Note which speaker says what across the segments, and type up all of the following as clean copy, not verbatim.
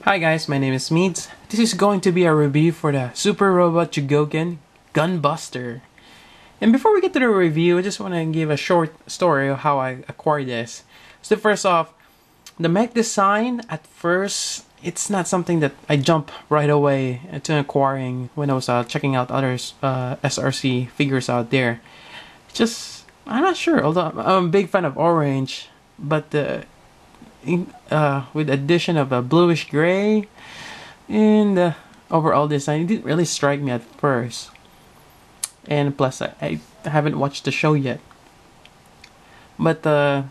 Speaker 1: Hi guys, my name is Meads. This is going to be a review for the Super Robot Chogokin Gunbuster. And before we get to the review, I just want to give a short story of how I acquired this. So first off, the Mech Design, at first, it's not something that I jump right away into acquiring when I was checking out other SRC figures out there. Just, I'm not sure, although I'm a big fan of orange, but with addition of a bluish gray and overall design, it didn't really strike me at first. And plus, I haven't watched the show yet. But on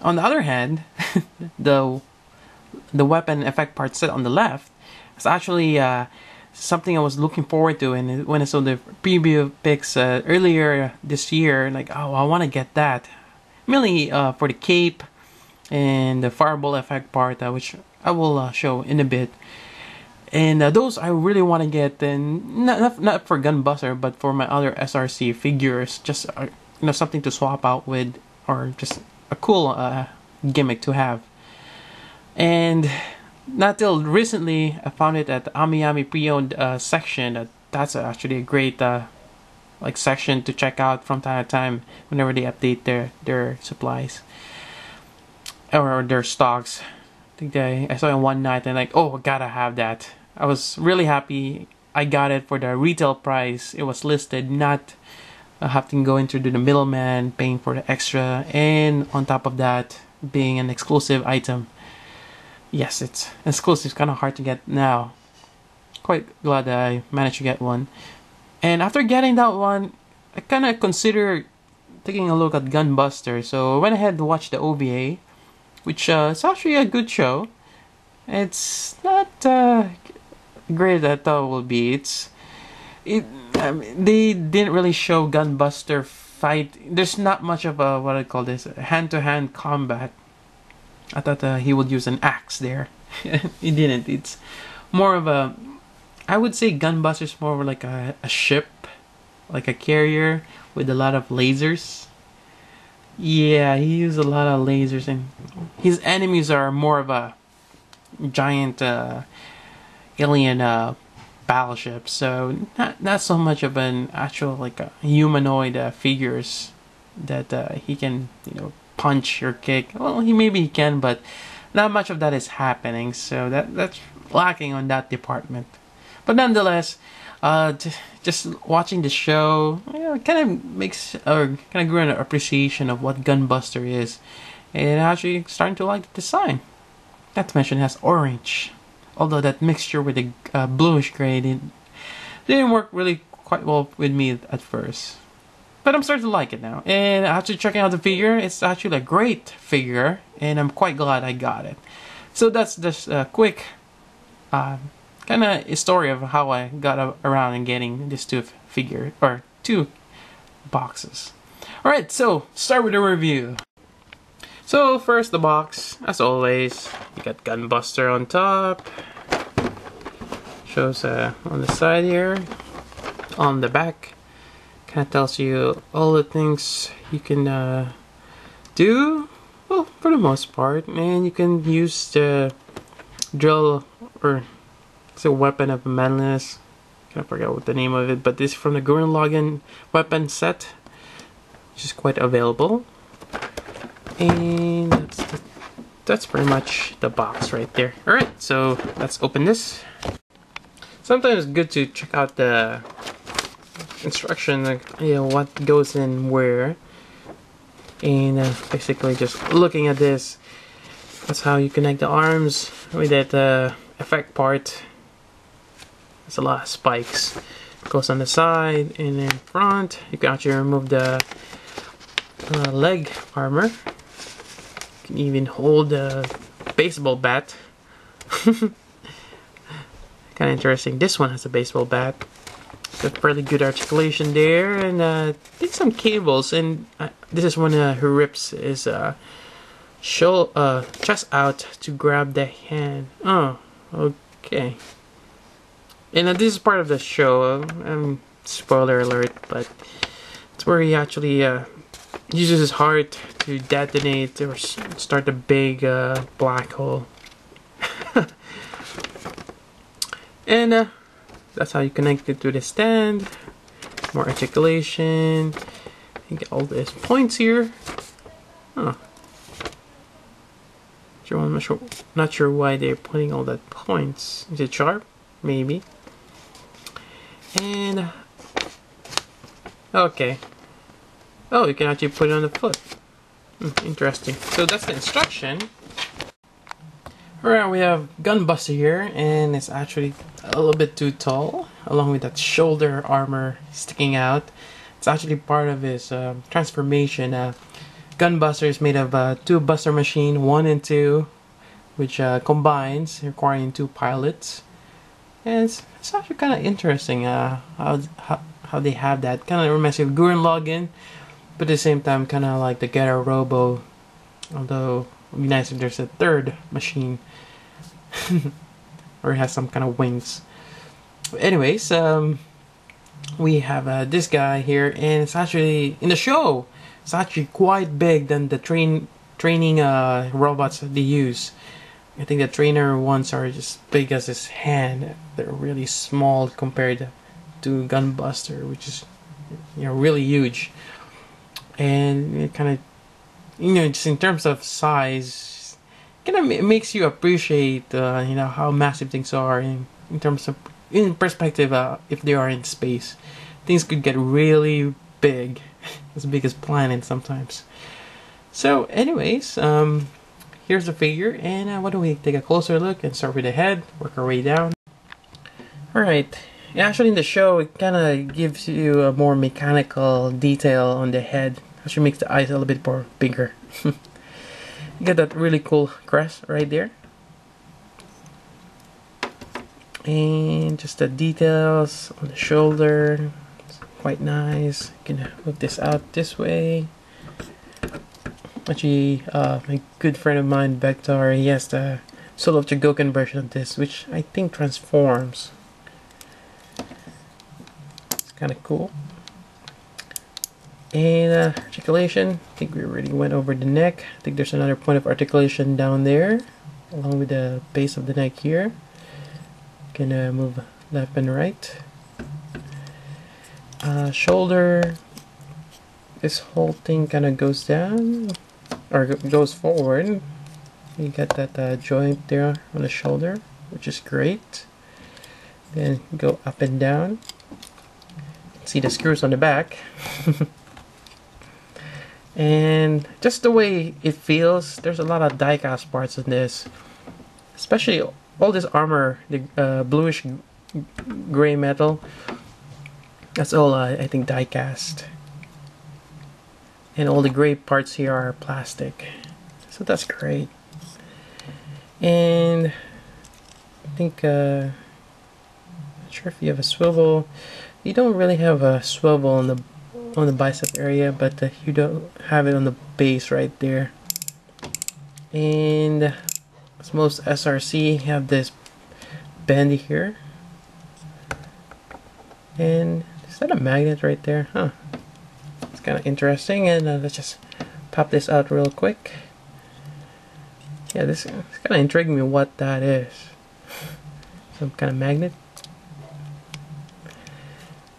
Speaker 1: the other hand, the weapon effect part set on the left is actually something I was looking forward to. And when I saw the preview pics earlier this year, like, oh, I want to get that. Mainly for the cape and the fireball effect part, which I will show in a bit. And those I really want to get, and not for Gunbuster, but for my other SRC figures, just something to swap out with, or just a cool gimmick to have. And not till recently, I found it at the Ami pre-owned section. That's actually a great section to check out from time to time whenever they update their supplies or their stocks. I think I saw it one night and like, oh, I gotta have that. I was really happy I got it for the retail price. It was listed, not having to go into the middleman, paying for the extra, and on top of that, being an exclusive item. Yes, it's exclusive. It's kind of hard to get now. Quite glad that I managed to get one. And after getting that one, I kind of considered taking a look at Gunbuster. So I went ahead to watch the OVA, which is actually a good show. It's not great as I thought it would be. They didn't really show Gunbuster fight. There's not much of a, what I call this, hand-to-hand combat. I thought he would use an axe there. He didn't. It's more of a, I would say Gunbuster's more of like a ship, like a carrier with a lot of lasers. Yeah, he used a lot of lasers, and his enemies are more of a giant alien battleship. So not so much of an actual like a humanoid figures that he can punch or kick. Well, maybe he can, but not much of that is happening. So that's lacking on that department. But nonetheless, just watching the show, kind of makes, or kind of grew an appreciation of what Gunbuster is, and actually starting to like the design. Not to mention it has orange, although that mixture with the bluish gray didn't work really quite well with me at first. But I'm starting to like it now, and after checking out the figure, it's actually a great figure, and I'm quite glad I got it. So that's just a quick kind of a story of how I got around and getting these two boxes. Alright, so start with the review. So first the box, as always, you got Gunbuster on top. Shows on the side here. On the back, kind of tells you all the things you can do, well, for the most part. And you can use the drill, or it's a weapon of madness. I forget what the name of it, but this is from the Gurren Lagann weapon set, which is quite available. And that's pretty much the box right there. Alright, so let's open this. Sometimes it's good to check out the instruction, like, what goes in where. And basically just looking at this, that's how you connect the arms with that effect part. There's a lot of spikes. It goes on the side and in front. You can actually remove the leg armor. You can even hold a baseball bat. Kind of interesting. This one has a baseball bat. Got fairly good articulation there, and I think some cables. And this is when he rips his chest out to grab the hand. Oh, okay. And this is part of the show. Spoiler alert, but it's where he actually uses his heart to detonate or start a big black hole. And that's how you connect it to the stand. More articulation. You get all these points here. Huh. I'm not sure why they're putting all that points. Is it sharp? Maybe. And okay. Oh, you can actually put it on the foot. Interesting. So that's the instruction. Alright, we have Gunbuster here, and it's actually a little bit too tall, along with that shoulder armor sticking out. It's actually part of his transformation. Gunbuster is made of 2 buster machine, 1 and 2, which combines, requiring 2 pilots. And it's actually kind of interesting how they have that. Kind of reminds me of Gurren Lagann, but at the same time kind of like the Ghetto Robo. Although it would be nice if there's a 3rd machine. Or it has some kind of wings. But anyways, we have this guy here, and it's actually in the show. It's actually quite big than the training robots they use. I think the trainer ones are just big as his hand. They're really small compared to Gunbuster, which is, you know, really huge. And it kind of, you know, just in terms of size, kind of makes you appreciate, you know, how massive things are in terms of, in perspective, if they are in space. Things could get really big, as big as planets sometimes. So, anyways, here's the figure, and why don't we take a closer look and start with the head, work our way down. Alright, actually in the show it kind of gives you a more mechanical detail on the head. Actually makes the eyes a little bit more bigger. You get that really cool crest right there. And just the details on the shoulder, it's quite nice. You can move this out this way. Actually, my good friend of mine, Vector, he has the sort of Chogokin version of this, which I think transforms. It's kind of cool. And articulation, I think we already went over the neck. I think there's another point of articulation down there, along with the base of the neck here. Can move left and right. Shoulder, this whole thing kind of goes down, or goes forward. You got that joint there on the shoulder, which is great. Then go up and down. See the screws on the back. And just the way it feels, there's a lot of die-cast parts in this. Especially all this armor, the bluish gray metal. That's all I think die-cast. And all the gray parts here are plastic. So that's great. And I think, not sure if you have a swivel. You don't really have a swivel on the bicep area, but you don't have it on the base right there. And as most SRC have this bend here. And is that a magnet right there? Huh. It's kind of interesting. And let's just pop this out real quick. Yeah, this is kind of intriguing me what that is. Some kind of magnet.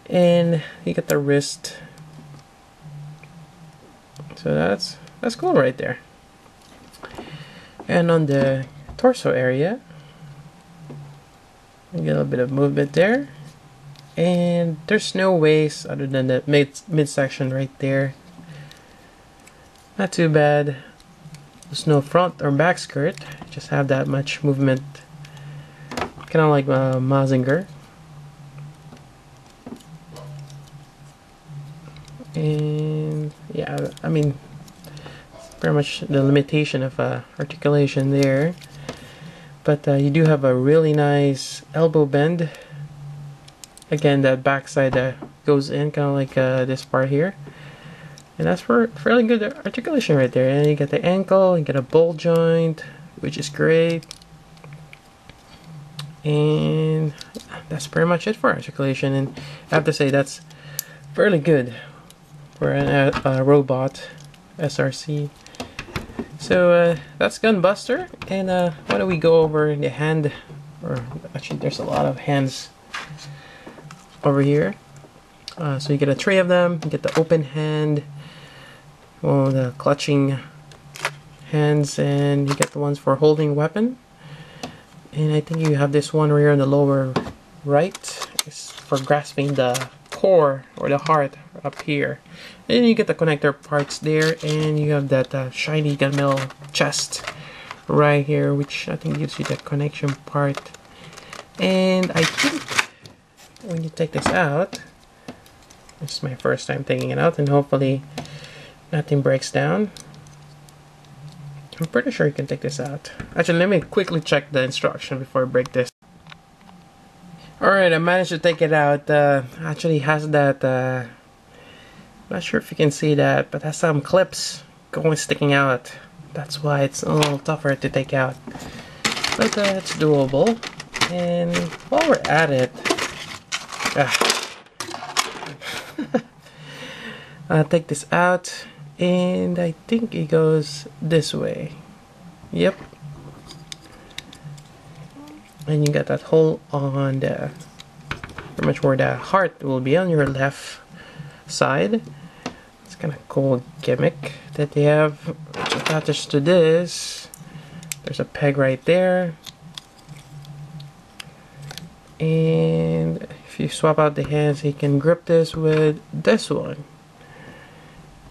Speaker 1: And you got the wrist. So that's cool right there. And on the torso area, you get a little bit of movement there. And there's no waist other than the midsection right there. Not too bad. There's no front or back skirt. Just have that much movement. Kind of like Mazinger. And yeah, I mean, pretty much the limitation of articulation there. But you do have a really nice elbow bend. Again, that backside goes in, kind of like this part here. And that's for fairly good articulation right there. And you get the ankle, you get a ball joint, which is great. And that's pretty much it for articulation. And I have to say that's fairly good for a robot SRC. So that's Gunbuster, and why don't we go over the hand, or actually there's a lot of hands over here. So you get a tray of them, you get the open hand, well, the clutching hands, and you get the ones for holding weapon. And I think you have this one right here on the lower right. It's for grasping the core or the heart up here. And then you get the connector parts there, and you have that shiny gunmetal chest right here, which I think gives you the connection part. And I think when you take this out, this is my first time taking it out, and hopefully nothing breaks down. I'm pretty sure you can take this out. Actually, let me quickly check the instruction before I break this. Alright, I managed to take it out. Actually has that, not sure if you can see that, but has some clips sticking out. That's why it's a little tougher to take out. But it's doable. And while we're at it, I'll take this out, and I think it goes this way. Yep. And you got that hole on the, pretty much where the heart will be on your left side. It's kind of cool gimmick that they have, which attaches to this. There's a peg right there. And if you swap out the hands, you can grip this with this one.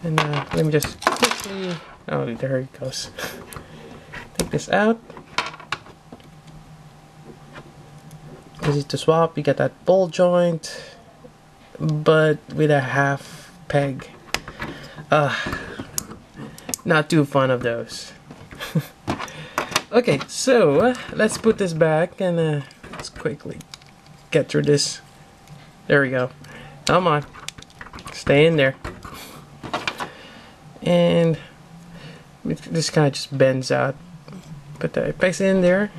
Speaker 1: And let me just quickly, oh, there it goes. Take this out. Easy to swap. You get that ball joint, but with a half peg. Not too fond of those. Okay, so let's put this back, and let's quickly get through this. There we go. Come on, stay in there. And this kind of just bends out, but it packs in there.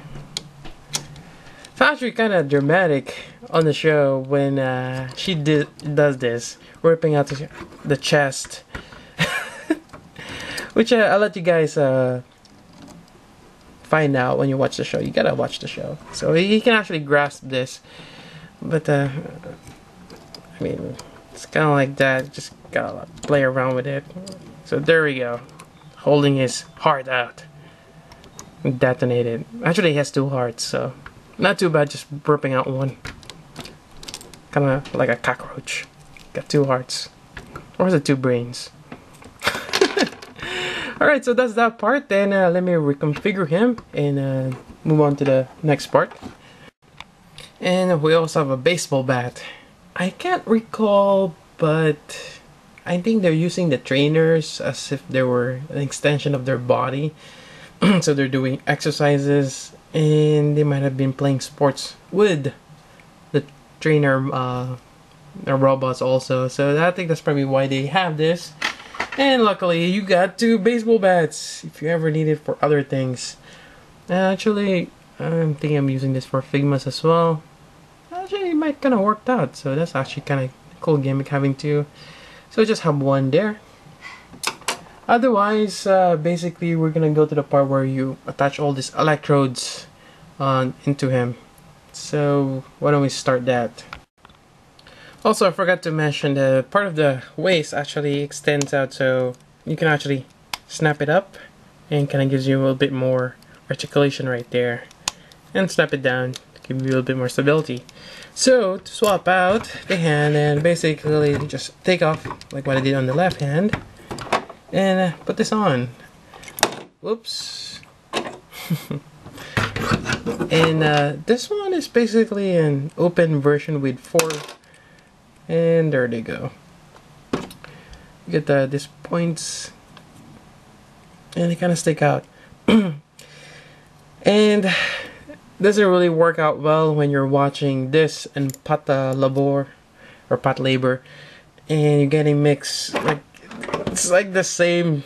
Speaker 1: It's actually kind of dramatic on the show when she does this, ripping out the chest. Which I'll let you guys find out when you watch the show. You gotta watch the show, so he can actually grasp this. But I mean, it's kind of like that. Just gotta play around with it. So there we go, holding his heart out. Detonated. Actually, he has two hearts, so not too bad. Just burping out one, kind of like a cockroach. Got two hearts, or is it two brains? Alright, so that's that part. Then let me reconfigure him and move on to the next part. And we also have a baseball bat. I can't recall, but I think they're using the trainers as if they were an extension of their body. So they're doing exercises, and they might have been playing sports with the trainer robots also. So I think that's probably why they have this. And luckily, you got two baseball bats if you ever need it for other things. Actually, I'm thinking I'm using this for Figmas as well. Actually, it might kind of worked out. So that's actually kind of cool gimmick having two. So just have one there. Otherwise, basically, we're gonna go to the part where you attach all these electrodes into him. So why don't we start that? Also, I forgot to mention that part of the waist actually extends out, so you can actually snap it up, and kind of gives you a little bit more articulation right there, and snap it down to give you a little bit more stability. So to swap out the hand, and basically just take off like what I did on the left hand, and put this on. Whoops. And this one is basically an open version with 4. And there they go. You get these points, and they kind of stick out. And doesn't really work out well when you're watching this in Patlabor or Patlabor, and you're getting mixed. Like it's like the same.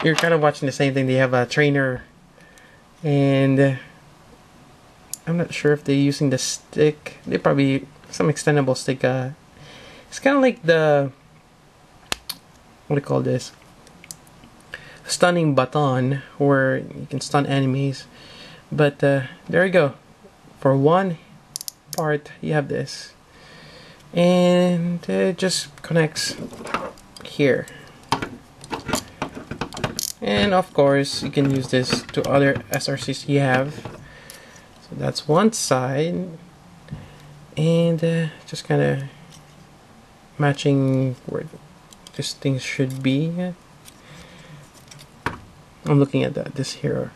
Speaker 1: You're kind of watching the same thing. They have a trainer, and I'm not sure if they're using the stick. They probably some extendable stick. It's kind of like the, what do you call this? stunning baton where you can stun enemies. But there you go. For one part, you have this, and it just connects here. And of course, you can use this to other SRCs you have. So that's one side, and just kind of matching where this thing should be. I'm looking at this here.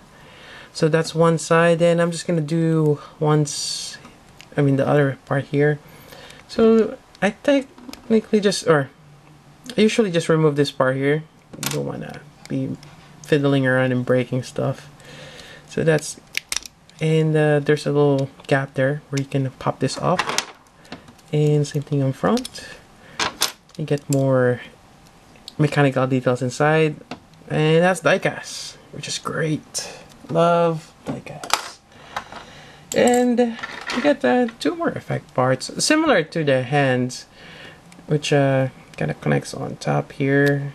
Speaker 1: So that's one side, and I'm just gonna do the other part here. So I technically I usually just remove this part here. You don't wanna be fiddling around and breaking stuff. So that's, and there's a little gap there where you can pop this off. And same thing on front. You get more mechanical details inside. And that's diecast, which is great. Love diecast. And you get two more effect parts, similar to the hands, which kind of connects on top here.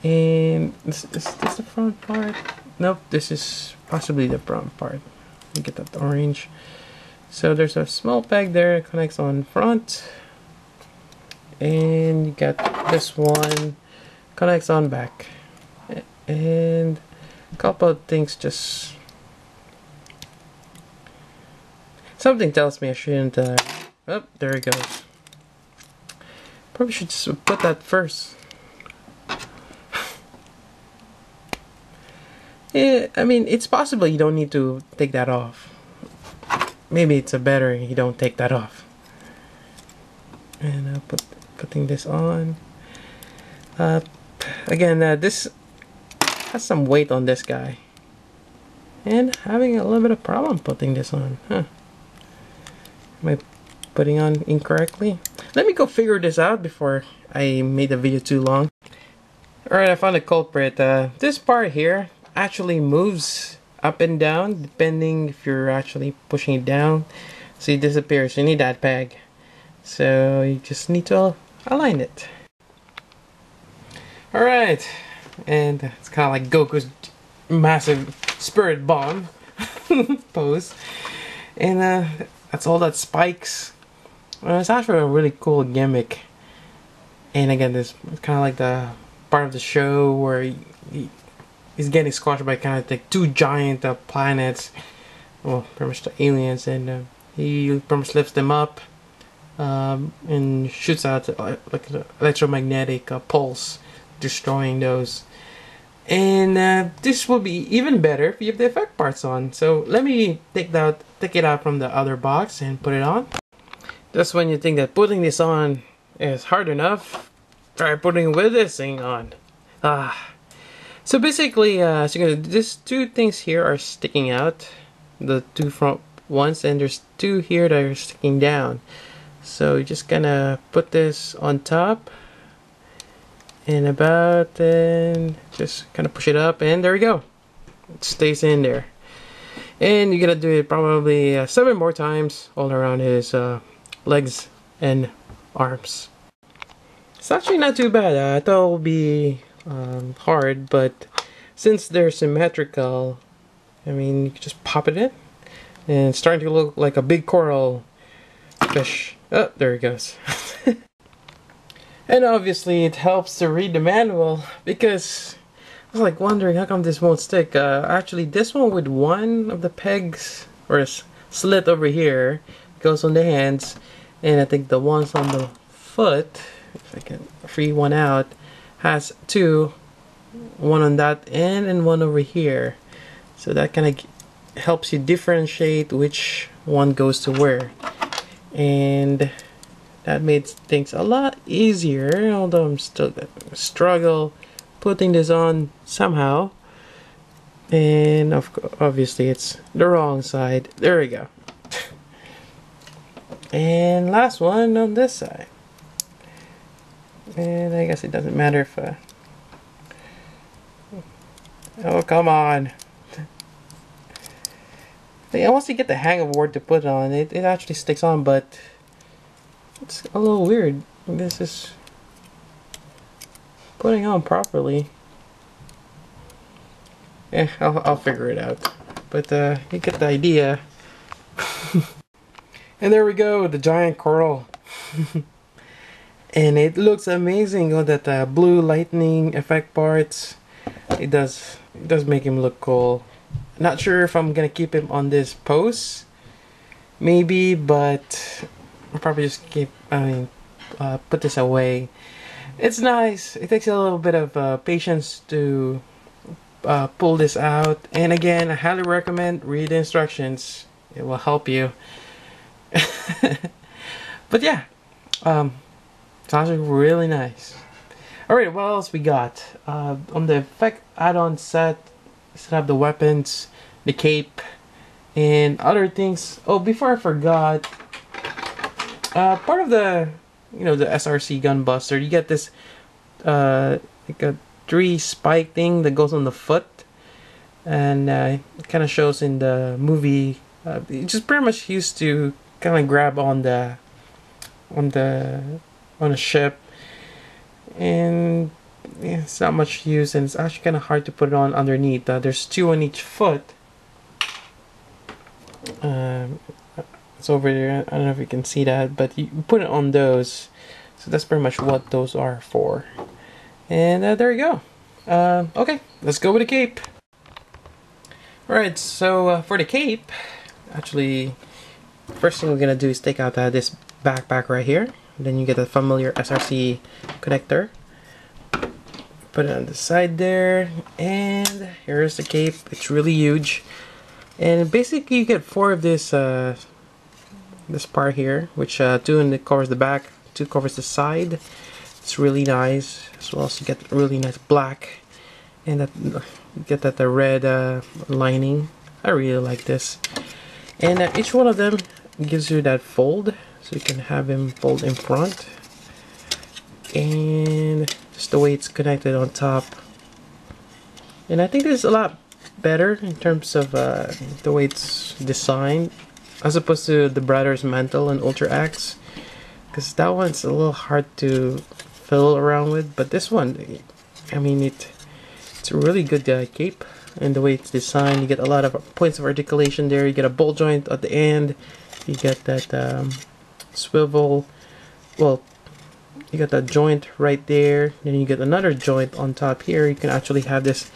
Speaker 1: And is this the front part? Nope, this is possibly the front part. You get that orange. So there's a small peg there, it connects on front. And you get this one, connects on back. And a couple of things, just something tells me I shouldn't oh, there it goes. Probably should just put that first. Yeah, I mean, it's possible you don't need to take that off. Maybe it's better you don't take that off. And putting this on. Again, this has some weight on this guy, and having a little bit of problem putting this on. Am I putting on incorrectly? Let me go figure this out before I made the video too long. Alright, I found a culprit. This part here actually moves up and down depending if you're actually pushing it down. So it disappears. You need that peg. So you just need to align it. Alright. And it's kind of like Goku's massive spirit bomb pose. And that's all that spikes. It's actually a really cool gimmick. And again, this is kind of like the part of the show where he's getting squashed by kind of like two giant planets. Well, pretty much the aliens. And he pretty much lifts them up and shoots out like an electromagnetic pulse, destroying those. And this will be even better if you have the effect parts on. So let me take it out from the other box and put it on. Just when you think that putting this on is hard enough, try putting with this thing on. So basically, these two things here are sticking out, the two front ones, and there's two here that are sticking down. So you're just gonna put this on top. And then just kind of push it up, and there we go. It stays in there. And you're gonna do it probably 7 more times all around his legs and arms. It's actually not too bad. I thought it would be hard, but since they're symmetrical, I mean, you can just pop it in, and it's starting to look like a big coral fish. Oh, there it goes. And obviously it helps to read the manual, because I was like wondering how come this won't stick. Actually, this one with one of the pegs or a slit over here goes on the hands, and I think the ones on the foot, if I can free one out, has two, one on that end and one over here. So that kind of helps you differentiate which one goes to where. And that made things a lot easier, although I'm still gonna struggle putting this on somehow. And obviously it's the wrong side. There we go. And last one on this side. And I guess it doesn't matter if oh, come on. Once you get the hang of where to put it on, it actually sticks on, but it's a little weird. This is putting on properly. I'll figure it out. But you get the idea. And there we go, the giant coral. And it looks amazing on that blue lightning effect parts. It does make him look cool. Not sure if I'm gonna keep him on this pose. Maybe, but I'll probably just put this away. It's nice. It takes a little bit of patience to pull this out. And again, I highly recommend read the instructions. It will help you. But yeah, sounds really nice. Alright, what else we got? On the effect add-on set, still have the weapons, the cape, and other things. Oh, before I forgot, part of the the SRC Gunbuster, you get this like a 3 spike thing that goes on the foot, and it kind of shows in the movie. It just pretty much used to kind of grab on the ship, and yeah, it's not much use, and it's actually kind of hard to put it on underneath. There's 2 on each foot. It's over there. I don't know if you can see that, but you put it on those. So that's pretty much what those are for. And there you go. Okay, let's go with the cape. Alright, so for the cape, actually, first thing we're gonna do is take out this backpack right here. Then you get the familiar SRC connector. Put it on the side there, and here's the cape. It's really huge, and basically you get 4 of this this part here, which 2 in the covers the back, 2 covers the side. It's really nice. As well as you get really nice black, and that you get the red lining. I really like this, and each one of them gives you that fold, so you can have him fold in front, and just the way it's connected on top. And I think this is a lot better in terms of the way it's designed, as opposed to the Brothers Mantle and Ultra Axe, because that one's a little hard to fiddle around with. But this one, I mean, it's a really good cape, and the way it's designed, you get a lot of points of articulation there. You get a ball joint at the end, you get that swivel, well, you got that joint right there, then you get another joint on top here. You can actually have this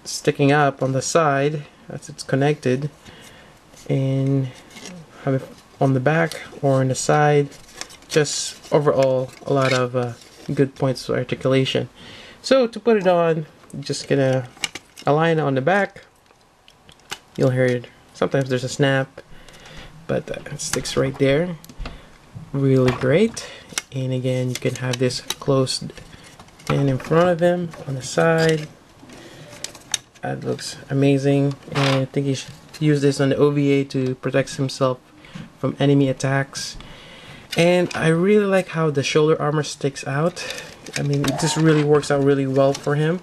Speaker 1: sticking up on the side as it's connected, and have it on the back or on the side. Just overall a lot of good points of articulation. So to put it on, you're just gonna align it on the back. You'll hear it, sometimes there's a snap, but it sticks right there. Really great. And again, you can have this closed and in front of him on the side. That looks amazing, and I think he should use this on the OVA to protect himself from enemy attacks. And I really like how the shoulder armor sticks out. I mean, it just really works out really well for him,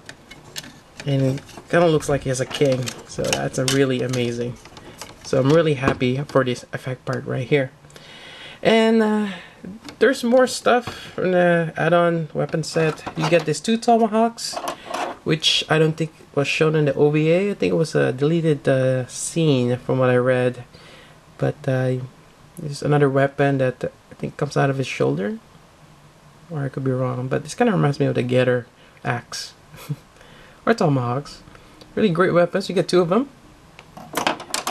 Speaker 1: and it kind of looks like he has a king, so that's really amazing. So I'm really happy for this effect part right here. And there's more stuff in the add-on weapon set. You get these 2 tomahawks, which I don't think was shown in the OVA. I think it was a deleted scene from what I read. But there's another weapon that I think comes out of his shoulder, or I could be wrong, but this kind of reminds me of the Getter axe or tomahawks. Really great weapons. You get 2 of them.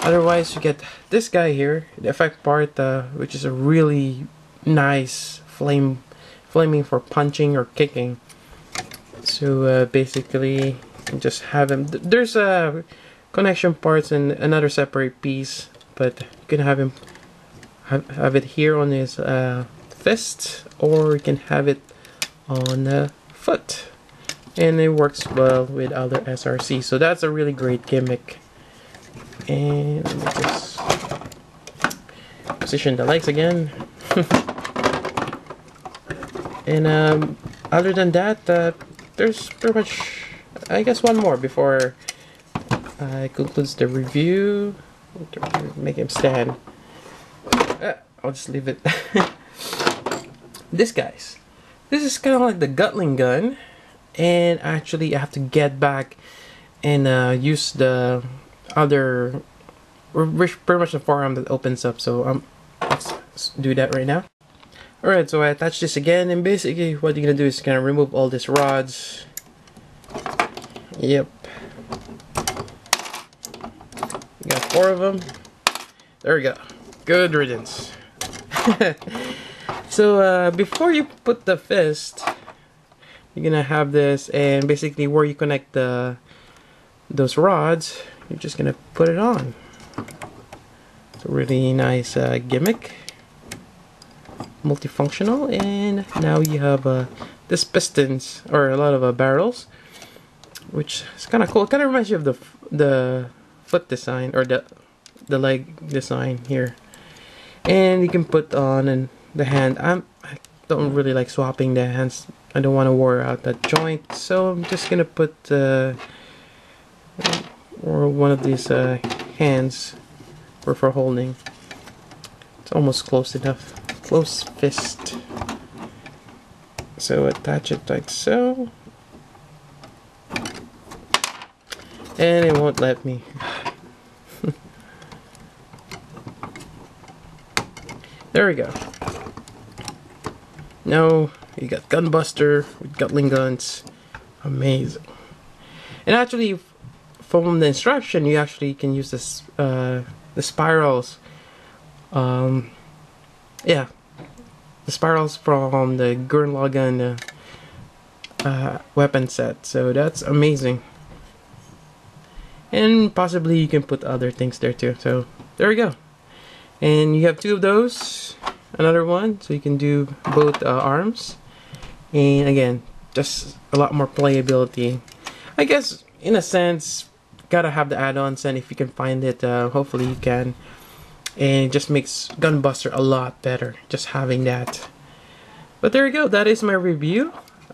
Speaker 1: Otherwise, you get this guy here, the effect part, which is a really nice flaming for punching or kicking. So basically, you just have him. There's connection parts and another separate piece, but you can have him have it here on his fist, or you can have it on the foot, and it works well with other SRC. So that's a really great gimmick. And let me just position the legs again. And other than that, there's pretty much, I guess, one more before I concludes the review. Make him stand. I'll just leave it. This is kind of like the Gatling gun, and actually I have to get back and use the other, pretty much the forearm that opens up. So let's do that right now. Alright, so I attach this again, and basically what you're gonna do is gonna remove all these rods. Yep. You got 4 of them. There we go. Good riddance. So before you put the fist, you're gonna have this, and basically where you connect those rods, you're just gonna put it on. It's a really nice gimmick, multifunctional, and now you have this pistons, or a lot of barrels, which is kind of cool. It kind of reminds you of the foot design, or the leg design here. And you can put on the hand. I don't really like swapping the hands. I don't want to wear out that joint, so I'm just gonna put or one of these hands for holding. It's almost close enough. Close fist. So attach it like so. And it won't let me. There we go. Now you got Gunbuster with Gatling guns. Amazing. And actually, from the instruction, you actually can use this the spirals. Yeah, the spirals from the Gurren Lagann weapon set. So that's amazing. And possibly you can put other things there too. So there we go. And you have 2 of those. Another one, so you can do both arms. And again, just a lot more playability. I guess in a sense, gotta have the add-ons, and if you can find it, hopefully you can. And it just makes Gunbuster a lot better, just having that. But there you go, that is my review.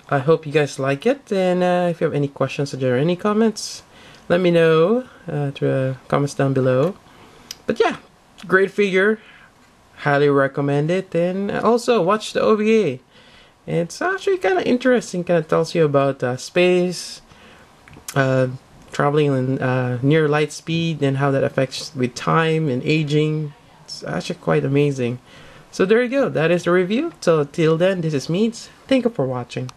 Speaker 1: I hope you guys like it, and if you have any questions or any comments, let me know through the comments down below. But yeah, great figure, highly recommend it, and also watch the OVA. It's actually kind of interesting, kind of tells you about space, traveling in near light speed, and how that affects with time and aging. It's actually quite amazing. So there you go, that is the review. So till then, this is Meads. Thank you for watching.